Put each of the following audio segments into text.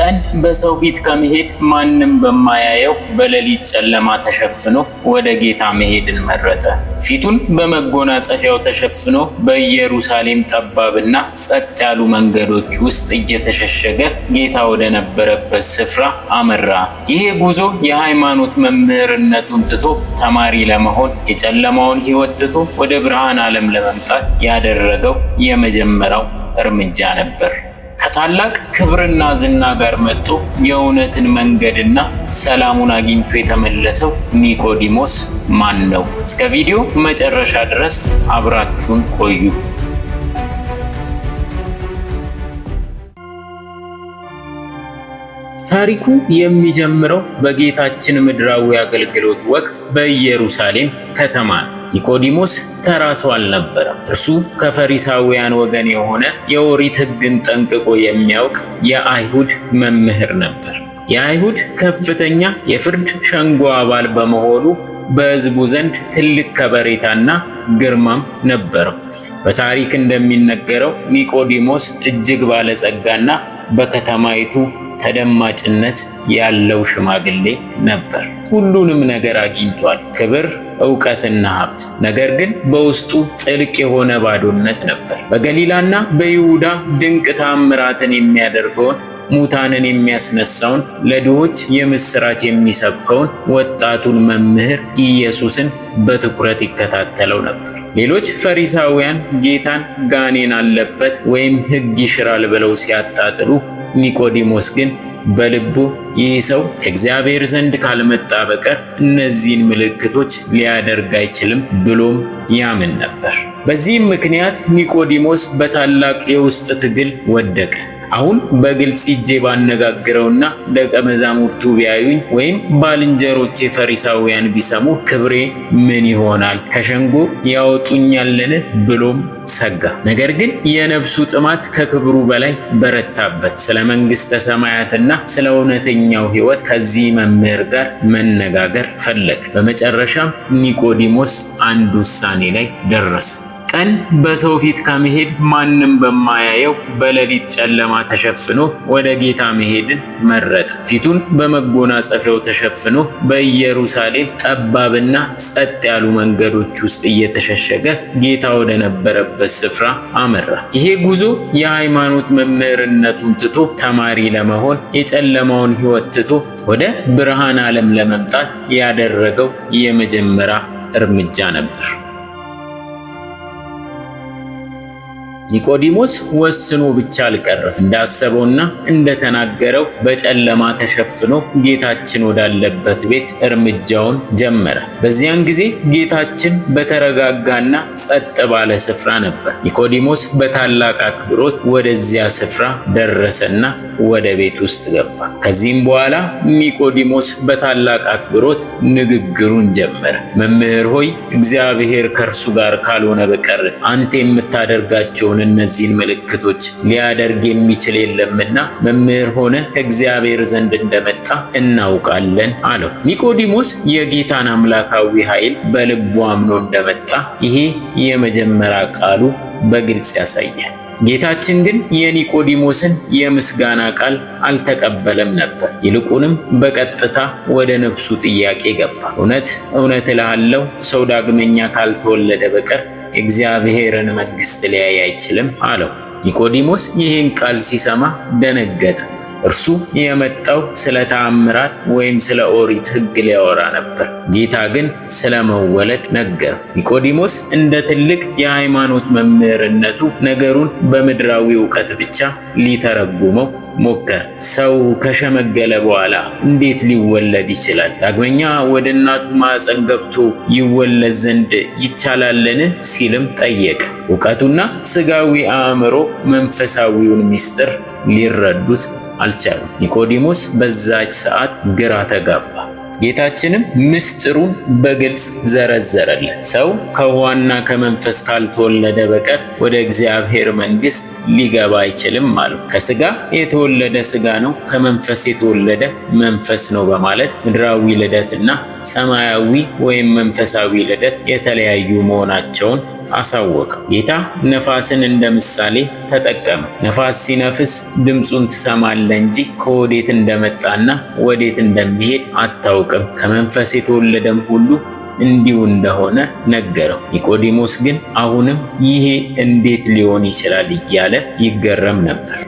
ቀን በሰው ፊት ከመሄድ ማንም በማያየው በሌሊት ጨለማ ተሸፍኖ ወደ ጌታ መሄድን መረጠ። ፊቱን በመጎናጸፊያው ተሸፍኖ በኢየሩሳሌም ጠባብና ጸጥ ያሉ መንገዶች ውስጥ እየተሸሸገ ጌታ ወደ ነበረበት ስፍራ አመራ። ይሄ ጉዞ የሃይማኖት መምህርነቱን ትቶ ተማሪ ለመሆን፣ የጨለማውን ሕይወት ትቶ ወደ ብርሃን ዓለም ለመምጣት ያደረገው የመጀመሪያው እርምጃ ነበር። ከታላቅ ክብርና ዝና ጋር መጥቶ የእውነትን መንገድና ሰላሙን አግኝቶ የተመለሰው ኒቆዲሞስ ማን ነው? እስከ ቪዲዮ መጨረሻ ድረስ አብራችሁን ቆዩ። ታሪኩ የሚጀምረው በጌታችን ምድራዊ አገልግሎት ወቅት በኢየሩሳሌም ከተማ ነው። ኒቆዲሞስ ተራ ሰው አልነበረም። እርሱ ከፈሪሳውያን ወገን የሆነ የኦሪት ሕግን ጠንቅቆ የሚያውቅ የአይሁድ መምህር ነበር። የአይሁድ ከፍተኛ የፍርድ ሸንጎ አባል በመሆኑ በሕዝቡ ዘንድ ትልቅ ከበሬታና ግርማም ነበረው። በታሪክ እንደሚነገረው ኒቆዲሞስ እጅግ ባለጸጋና በከተማይቱ ተደማጭነት ያለው ሽማግሌ ነበር። ሁሉንም ነገር አግኝቷል፣ ክብር፣ ዕውቀትና ሀብት። ነገር ግን በውስጡ ጥልቅ የሆነ ባዶነት ነበር። በገሊላና በይሁዳ ድንቅ ተአምራትን የሚያደርገውን፣ ሙታንን የሚያስነሳውን፣ ለድሆች የምስራች የሚሰብከውን ወጣቱን መምህር ኢየሱስን በትኩረት ይከታተለው ነበር። ሌሎች ፈሪሳውያን ጌታን ጋኔን አለበት ወይም ሕግ ይሽራል ብለው ሲያጣጥሉ፣ ኒቆዲሞስ ግን በልቡ ይህ ሰው ከእግዚአብሔር ዘንድ ካልመጣ በቀር እነዚህን ምልክቶች ሊያደርግ አይችልም ብሎም ያምን ነበር። በዚህም ምክንያት ኒቆዲሞስ በታላቅ የውስጥ ትግል ወደቀ። አሁን በግልጽ ሄጄ ባነጋግረውና ደቀ መዛሙርቱ ቢያዩኝ ወይም ባልንጀሮቼ ፈሪሳውያን ቢሰሙ ክብሬ ምን ይሆናል? ከሸንጎ ያወጡኛልን? ብሎም ሰጋ። ነገር ግን የነፍሱ ጥማት ከክብሩ በላይ በረታበት። ስለ መንግሥተ ሰማያትና ስለ እውነተኛው ሕይወት ከዚህ መምህር ጋር መነጋገር ፈለገ። በመጨረሻም ኒቆዲሞስ አንድ ውሳኔ ላይ ደረሰ። ቀን በሰው ፊት ከመሄድ ማንም በማያየው በሌሊት ጨለማ ተሸፍኖ ወደ ጌታ መሄድን መረጠ። ፊቱን በመጎናጸፊያው ተሸፍኖ በኢየሩሳሌም ጠባብና ጸጥ ያሉ መንገዶች ውስጥ እየተሸሸገ ጌታ ወደ ነበረበት ስፍራ አመራ። ይሄ ጉዞ የሃይማኖት መምህርነቱን ትቶ ተማሪ ለመሆን፣ የጨለማውን ሕይወት ትቶ ወደ ብርሃን ዓለም ለመምጣት ያደረገው የመጀመሪያ እርምጃ ነበር። ኒቆዲሞስ ወስኖ ብቻ አልቀረም። እንዳሰበውና እንደተናገረው በጨለማ ተሸፍኖ ጌታችን ወዳለበት ቤት እርምጃውን ጀመረ። በዚያን ጊዜ ጌታችን በተረጋጋና ጸጥ ባለ ስፍራ ነበር። ኒቆዲሞስ በታላቅ አክብሮት ወደዚያ ስፍራ ደረሰና ወደ ቤት ውስጥ ገባ። ከዚህም በኋላ ኒቆዲሞስ በታላቅ አክብሮት ንግግሩን ጀመረ። መምህር ሆይ፣ እግዚአብሔር ከእርሱ ጋር ካልሆነ በቀር አንተ የምታደርጋቸውን እነዚህን ምልክቶች ሊያደርግ የሚችል የለምና መምህር ሆነ ከእግዚአብሔር ዘንድ እንደመጣ እናውቃለን አለው። ኒቆዲሞስ የጌታን አምላካዊ ኃይል በልቡ አምኖ እንደመጣ ይሄ የመጀመሪያ ቃሉ በግልጽ ያሳያል። ጌታችን ግን የኒቆዲሞስን የምስጋና ቃል አልተቀበለም ነበር። ይልቁንም በቀጥታ ወደ ነፍሱ ጥያቄ ገባ። እውነት እውነት እልሃለሁ፣ ሰው ዳግመኛ ካልተወለደ በቀር የእግዚአብሔርን መንግሥት ሊያይ አይችልም አለው። ኒቆዲሞስ ይህን ቃል ሲሰማ ደነገጠ። እርሱ የመጣው ስለ ተአምራት ወይም ስለ ኦሪት ሕግ ሊያወራ ነበር። ጌታ ግን ስለ መወለድ ነገረው። ኒቆዲሞስ እንደ ትልቅ የሃይማኖት መምህርነቱ ነገሩን በምድራዊ ዕውቀት ብቻ ሊተረጉመው ሞከረ። ሰው ከሸመገለ በኋላ እንዴት ሊወለድ ይችላል? ዳግመኛ ወደ እናቱ ማዕፀን ገብቶ ይወለድ ዘንድ ይቻላልን? ሲልም ጠየቀ። ዕውቀቱና ሥጋዊ አእምሮ መንፈሳዊውን ምስጢር ሊረዱት አልቻሉም። ኒቆዲሞስ በዛች ሰዓት ግራ ተጋባ። ጌታችንም ምስጢሩን በግልጽ ዘረዘረለት። ሰው ከውኃና ከመንፈስ ካልተወለደ በቀር ወደ እግዚአብሔር መንግሥት ሊገባ አይችልም አለው። ከሥጋ የተወለደ ሥጋ ነው፣ ከመንፈስ የተወለደ መንፈስ ነው በማለት ምድራዊ ልደትና ሰማያዊ ወይም መንፈሳዊ ልደት የተለያዩ መሆናቸውን አሳወቀው። ጌታ ነፋስን እንደ ምሳሌ ተጠቀመ። ነፋስ ሲነፍስ ድምፁን ትሰማለህ እንጂ ከወዴት እንደመጣና ወዴት እንደሚሄድ አታውቅም፣ ከመንፈስ የተወለደም ሁሉ እንዲሁ እንደሆነ ነገረው። ኒቆዲሞስ ግን አሁንም ይሄ እንዴት ሊሆን ይችላል እያለ ይገረም ነበር።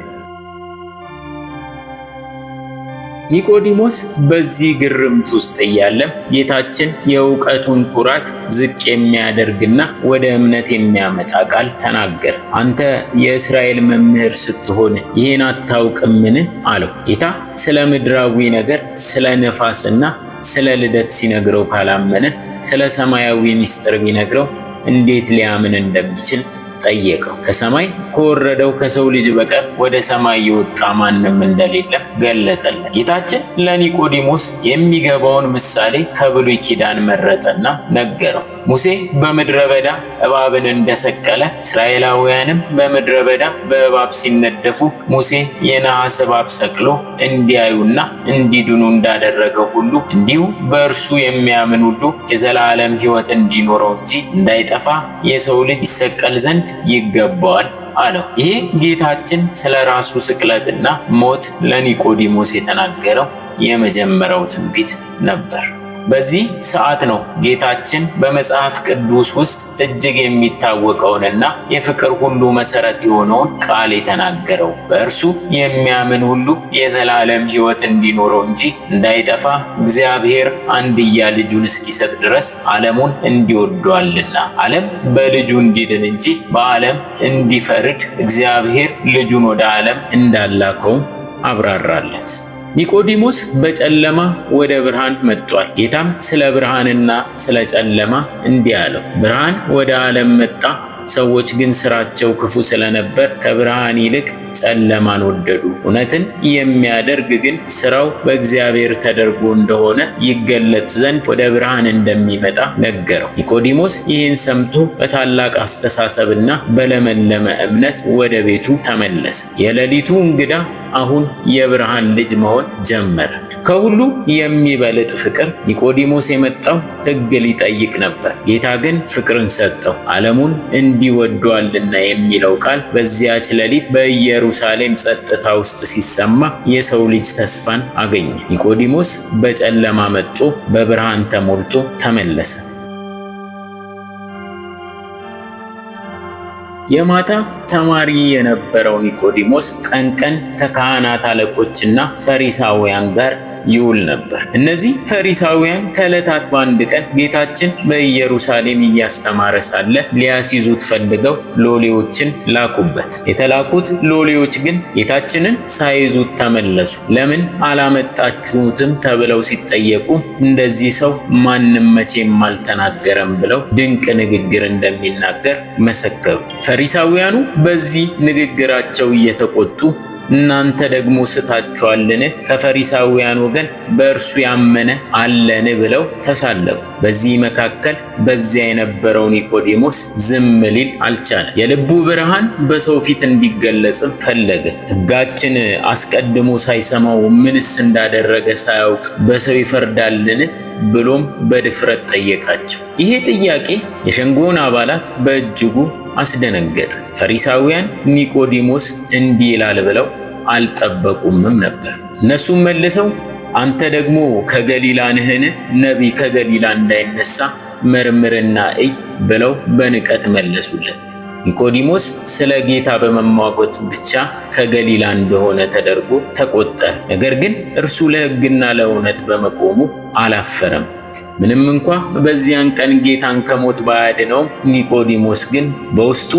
ኒቆዲሞስ በዚህ ግርምት ውስጥ እያለ ጌታችን የእውቀቱን ኩራት ዝቅ የሚያደርግና ወደ እምነት የሚያመጣ ቃል ተናገረ። አንተ የእስራኤል መምህር ስትሆን ይህን አታውቅምን? አለው። ጌታ ስለ ምድራዊ ነገር፣ ስለ ነፋስና ስለ ልደት ሲነግረው ካላመነ ስለ ሰማያዊ ምስጢር ቢነግረው እንዴት ሊያምን እንደሚችል ጠየቀው። ከሰማይ ከወረደው ከሰው ልጅ በቀር ወደ ሰማይ የወጣ ማንም እንደሌለ ገለጠለት። ጌታችን ለኒቆዲሞስ የሚገባውን ምሳሌ ከብሉይ ኪዳን መረጠና ነገረው። ሙሴ በምድረ በዳ እባብን እንደሰቀለ እስራኤላውያንም በምድረ በዳ በእባብ ሲነደፉ ሙሴ የነሐስ እባብ ሰቅሎ እንዲያዩና እንዲድኑ እንዳደረገው ሁሉ እንዲሁ በእርሱ የሚያምን ሁሉ የዘላለም ሕይወት እንዲኖረው እንጂ እንዳይጠፋ የሰው ልጅ ይሰቀል ዘንድ ይገባዋል አለው። ይሄ ጌታችን ስለ ራሱ ስቅለትና ሞት ለኒቆዲሞስ የተናገረው የመጀመሪያው ትንቢት ነበር። በዚህ ሰዓት ነው ጌታችን በመጽሐፍ ቅዱስ ውስጥ እጅግ የሚታወቀውንና የፍቅር ሁሉ መሰረት የሆነውን ቃል የተናገረው። በእርሱ የሚያምን ሁሉ የዘላለም ሕይወት እንዲኖረው እንጂ እንዳይጠፋ እግዚአብሔር አንድያ ልጁን እስኪሰጥ ድረስ ዓለሙን እንዲወዷልና፣ ዓለም በልጁ እንዲድን እንጂ በዓለም እንዲፈርድ እግዚአብሔር ልጁን ወደ ዓለም እንዳላከውም አብራራለት። ኒቆዲሞስ በጨለማ ወደ ብርሃን መጥቷል። ጌታም ስለ ብርሃንና ስለ ጨለማ እንዲህ አለው። ብርሃን ወደ ዓለም መጣ፣ ሰዎች ግን ስራቸው ክፉ ስለነበር ከብርሃን ይልቅ ጨለማን ወደዱ። እውነትን የሚያደርግ ግን ስራው በእግዚአብሔር ተደርጎ እንደሆነ ይገለጥ ዘንድ ወደ ብርሃን እንደሚመጣ ነገረው። ኒቆዲሞስ ይህን ሰምቶ በታላቅ አስተሳሰብና በለመለመ እምነት ወደ ቤቱ ተመለሰ። የሌሊቱ እንግዳ አሁን የብርሃን ልጅ መሆን ጀመረ። ከሁሉ የሚበልጥ ፍቅር ኒቆዲሞስ የመጣው ሕግ ሊጠይቅ ነበር። ጌታ ግን ፍቅርን ሰጠው፣ ዓለሙን እንዲወዷልና የሚለው ቃል በዚያች ሌሊት በኢየሩሳሌም ጸጥታ ውስጥ ሲሰማ የሰው ልጅ ተስፋን አገኘ። ኒቆዲሞስ በጨለማ መጥቶ በብርሃን ተሞልቶ ተመለሰ። የማታ ተማሪ የነበረው ኒቆዲሞስ ቀን ቀን ከካህናት አለቆችና ፈሪሳውያን ጋር ይውል ነበር። እነዚህ ፈሪሳውያን ከዕለታት በአንድ ቀን ጌታችን በኢየሩሳሌም እያስተማረ ሳለ ሊያስይዙት ፈልገው ሎሌዎችን ላኩበት። የተላኩት ሎሌዎች ግን ጌታችንን ሳይዙት ተመለሱ። ለምን አላመጣችሁትም ተብለው ሲጠየቁ እንደዚህ ሰው ማንም መቼም አልተናገረም ብለው ድንቅ ንግግር እንደሚናገር መሰከሩ። ፈሪሳውያኑ በዚህ ንግግራቸው እየተቆጡ እናንተ ደግሞ ስታችኋልን? ከፈሪሳውያን ወገን በእርሱ ያመነ አለን ብለው ተሳለቁ። በዚህ መካከል በዚያ የነበረው ኒቆዲሞስ ዝም ሊል አልቻለም። የልቡ ብርሃን በሰው ፊት እንዲገለጽም ፈለገ። ሕጋችን አስቀድሞ ሳይሰማው ምንስ እንዳደረገ ሳያውቅ በሰው ይፈርዳልን? ብሎም በድፍረት ጠየቃቸው። ይሄ ጥያቄ የሸንጎን አባላት በእጅጉ አስደነገጠ። ፈሪሳውያን ኒቆዲሞስ እንዲህ ይላል ብለው አልጠበቁምም ነበር። እነሱም መልሰው አንተ ደግሞ ከገሊላ ነህን? ነቢይ ከገሊላ እንዳይነሳ መርምርና እይ ብለው በንቀት መለሱለት። ኒቆዲሞስ ስለ ጌታ በመሟገት ብቻ ከገሊላ እንደሆነ ተደርጎ ተቆጠረ። ነገር ግን እርሱ ለሕግና ለእውነት በመቆሙ አላፈረም። ምንም እንኳ በዚያን ቀን ጌታን ከሞት ባያድነውም ኒቆዲሞስ ግን በውስጡ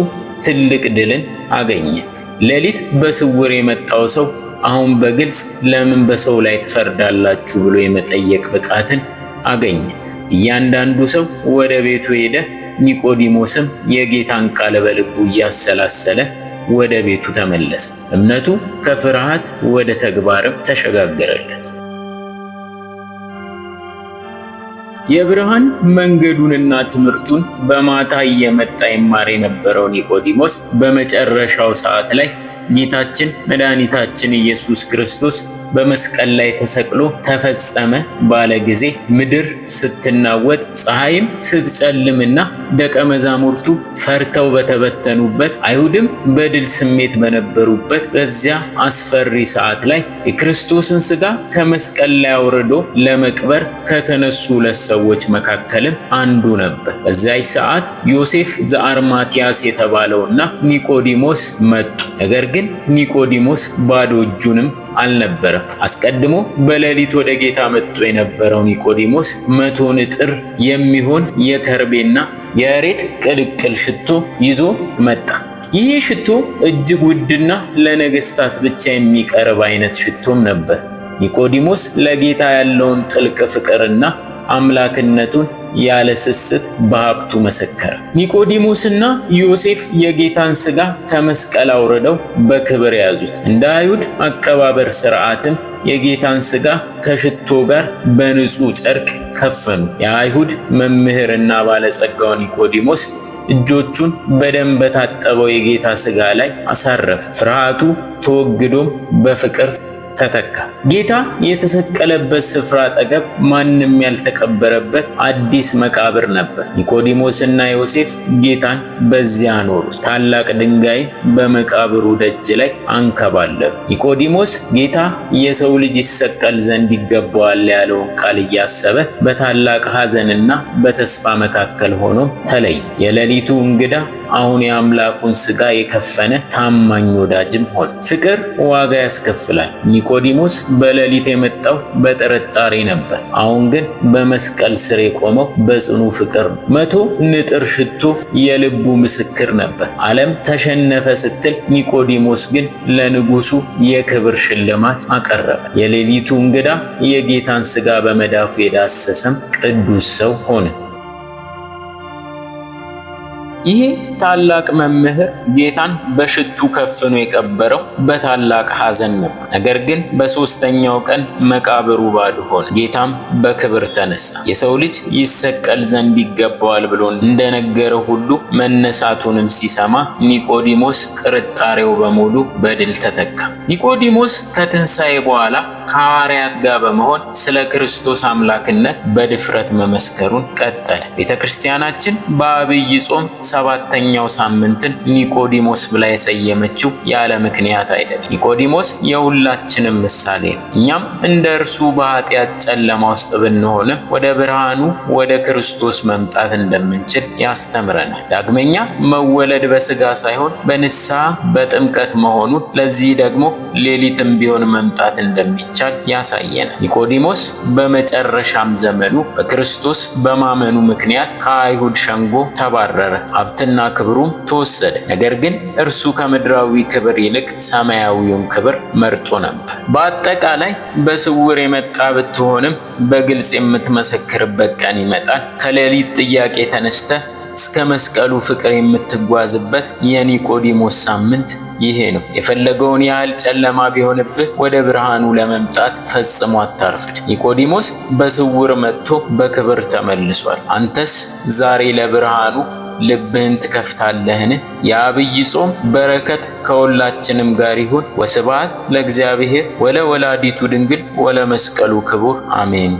ትልቅ ድልን አገኘ። ሌሊት በስውር የመጣው ሰው አሁን በግልጽ ለምን በሰው ላይ ትፈርዳላችሁ ብሎ የመጠየቅ ብቃትን አገኘ። እያንዳንዱ ሰው ወደ ቤቱ ሄደ። ኒቆዲሞስም የጌታን ቃል በልቡ እያሰላሰለ ወደ ቤቱ ተመለሰ። እምነቱ ከፍርሃት ወደ ተግባርም ተሸጋገረለት። የብርሃን መንገዱንና ትምህርቱን በማታ እየመጣ ይማር የነበረው ኒቆዲሞስ በመጨረሻው ሰዓት ላይ ጌታችን መድኃኒታችን ኢየሱስ ክርስቶስ በመስቀል ላይ ተሰቅሎ ተፈጸመ ባለ ጊዜ ምድር ስትናወጥ፣ ፀሐይም ስትጨልምና ደቀ መዛሙርቱ ፈርተው በተበተኑበት፣ አይሁድም በድል ስሜት በነበሩበት በዚያ አስፈሪ ሰዓት ላይ የክርስቶስን ሥጋ ከመስቀል ላይ አውርዶ ለመቅበር ከተነሱ ሁለት ሰዎች መካከልም አንዱ ነበር። በዚያች ሰዓት ዮሴፍ ዘአርማትያስ የተባለውና ኒቆዲሞስ መጡ። ነገር ግን ኒቆዲሞስ ባዶ እጁንም አልነበረም። አስቀድሞ በሌሊት ወደ ጌታ መጥቶ የነበረው ኒቆዲሞስ 100 ንጥር የሚሆን የከርቤና የእሬት ቅልቅል ሽቶ ይዞ መጣ። ይህ ሽቶ እጅግ ውድና ለነገሥታት ብቻ የሚቀርብ አይነት ሽቶም ነበር። ኒቆዲሞስ ለጌታ ያለውን ጥልቅ ፍቅርና አምላክነቱን ያለ ስስት በሀብቱ መሰከረ። ኒቆዲሞስና ዮሴፍ የጌታን ሥጋ ከመስቀል አውርደው በክብር ያዙት። እንደ አይሁድ አቀባበር ሥርዓትም የጌታን ሥጋ ከሽቶ ጋር በንጹሕ ጨርቅ ከፈኑ። የአይሁድ መምህርና ባለጸጋው ኒቆዲሞስ እጆቹን በደም በታጠበው የጌታ ሥጋ ላይ አሳረፈ። ፍርሃቱ ተወግዶም በፍቅር ተተካ። ጌታ የተሰቀለበት ስፍራ አጠገብ ማንም ያልተቀበረበት አዲስ መቃብር ነበር። ኒቆዲሞስና ዮሴፍ ጌታን በዚያ አኖሩት። ታላቅ ድንጋይን በመቃብሩ ደጅ ላይ አንከባለሉ። ኒቆዲሞስ ጌታ የሰው ልጅ ይሰቀል ዘንድ ይገባዋል ያለውን ቃል እያሰበ በታላቅ ሐዘንና በተስፋ መካከል ሆኖ ተለየ። የሌሊቱ እንግዳ አሁን የአምላኩን ሥጋ የከፈነ ታማኝ ወዳጅም ሆነ። ፍቅር ዋጋ ያስከፍላል። ኒቆዲሞስ በሌሊት የመጣው በጥርጣሬ ነበር። አሁን ግን በመስቀል ስር የቆመው በጽኑ ፍቅር ነው። 100 ንጥር ሽቶ የልቡ ምስክር ነበር። ዓለም ተሸነፈ ስትል፣ ኒቆዲሞስ ግን ለንጉሡ የክብር ሽልማት አቀረበ። የሌሊቱ እንግዳ የጌታን ሥጋ በመዳፉ የዳሰሰም ቅዱስ ሰው ሆነ። ይህ ታላቅ መምህር ጌታን በሽቱ ከፍኖ የቀበረው በታላቅ ሐዘን ነበር። ነገር ግን በሦስተኛው ቀን መቃብሩ ባዶ ሆነ። ጌታም በክብር ተነሳ። የሰው ልጅ ይሰቀል ዘንድ ይገባዋል ብሎ እንደነገረው ሁሉ መነሳቱንም ሲሰማ ኒቆዲሞስ ጥርጣሬው በሙሉ በድል ተተካ። ኒቆዲሞስ ከትንሣኤ በኋላ ከሐዋርያት ጋር በመሆን ስለ ክርስቶስ አምላክነት በድፍረት መመስከሩን ቀጠለ። ቤተ ክርስቲያናችን በአብይ ጾም 7ኛው ሳምንትን ኒቆዲሞስ ብላ የሰየመችው ያለ ምክንያት አይደለም። ኒቆዲሞስ የሁላችንም ምሳሌ ነው። እኛም እንደ እርሱ በኃጢአት ጨለማ ውስጥ ብንሆንም ወደ ብርሃኑ ወደ ክርስቶስ መምጣት እንደምንችል ያስተምረናል። ዳግመኛ መወለድ በሥጋ ሳይሆን በንስሐ በጥምቀት መሆኑን፣ ለዚህ ደግሞ ሌሊትም ቢሆን መምጣት እንደሚቻል ያሳየናል። ኒቆዲሞስ በመጨረሻም ዘመኑ በክርስቶስ በማመኑ ምክንያት ከአይሁድ ሸንጎ ተባረረ። ሀብትና ክብሩም ተወሰደ። ነገር ግን እርሱ ከምድራዊ ክብር ይልቅ ሰማያዊውን ክብር መርጦ ነበር። በአጠቃላይ በስውር የመጣ ብትሆንም በግልጽ የምትመሰክርበት ቀን ይመጣል። ከሌሊት ጥያቄ ተነስተ እስከ መስቀሉ ፍቅር የምትጓዝበት የኒቆዲሞስ ሳምንት ይሄ ነው። የፈለገውን ያህል ጨለማ ቢሆንብህ ወደ ብርሃኑ ለመምጣት ፈጽሞ አታርፍድ። ኒቆዲሞስ በስውር መጥቶ በክብር ተመልሷል። አንተስ ዛሬ ለብርሃኑ ልብህን ትከፍታለህን? የአብይ ጾም በረከት ከሁላችንም ጋር ይሁን። ወስብሐት ለእግዚአብሔር ወለወላዲቱ ድንግል ወለመስቀሉ ክቡር አሜን።